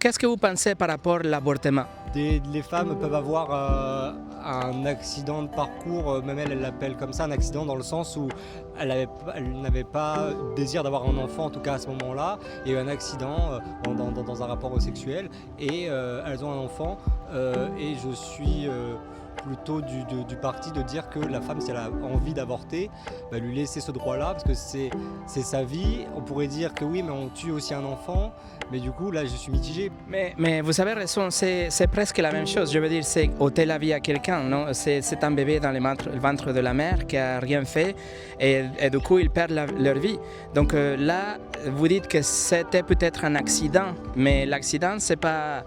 Qu'est-ce que vous pensez par rapport à l'avortement? Les femmes peuvent avoir un accident de parcours, même elle l'appelle comme ça, un accident dans le sens où elle n'avait pas désir d'avoir un enfant, en tout cas à ce moment-là, et un accident dans un rapport sexuel, et elles ont un enfant, et je suis plutôt du parti de dire que la femme, si elle a envie d'avorter, lui laisser ce droit-là, parce que c'est sa vie. On pourrait dire que oui, mais on tue aussi un enfant, mais du coup, là, je suis mitigé. Mais vous avez raison, c'est presque la même chose. Je veux dire, c'est ôter la vie à quelqu'un, non? C'est un bébé dans le ventre de la mère qui n'a rien fait et du coup, ils perdent leur vie. Donc là, vous dites que c'était peut-être un accident, mais l'accident, c'est pas...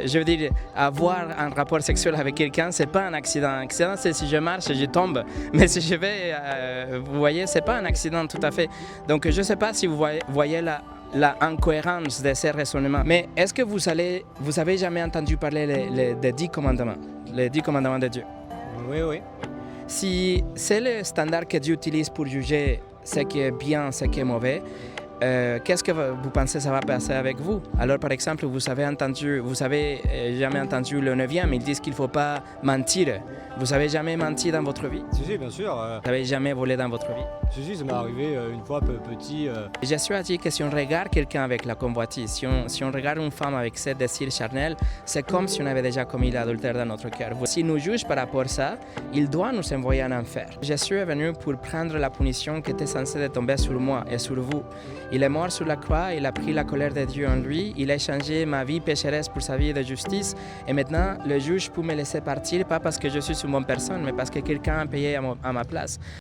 je veux dire, avoir un rapport sexuel avec quelqu'un, c'est pas un accident. Un accident, c'est si je marche et je tombe. Mais si je vais, vous voyez, c'est pas un accident tout à fait. Donc je ne sais pas si vous voyez la incohérence de ces raisonnements. Mais est-ce que vous avez jamais entendu parler des 10 commandements, les 10 commandements de Dieu? Oui, oui. Si c'est le standard que Dieu utilise pour juger ce qui est bien, ce qui est mauvais, qu'est-ce que vous pensez que ça va passer avec vous? Alors par exemple, vous avez jamais entendu le 9e, ils disent qu'il ne faut pas mentir. Vous avez jamais menti dans votre vie? Si, bien sûr. Vous n'avez jamais volé dans votre vie? Si, ça m'est arrivé une fois petit. Jésus a dit que si on regarde quelqu'un avec la convoitise, si on regarde une femme avec ce désir charnel, c'est comme si on avait déjà commis l'adultère dans notre cœur. S'il nous juge par rapport à ça, il doit nous envoyer en enfer. Jésus est venu pour prendre la punition qui était censée tomber sur moi et sur vous. Il est mort sur la croix, il a pris la colère de Dieu en lui, il a échangé ma vie pécheresse pour sa vie de justice. Et maintenant, le juge peut me laisser partir, pas parce que je suis une bonne personne, mais parce que quelqu'un a payé à ma place.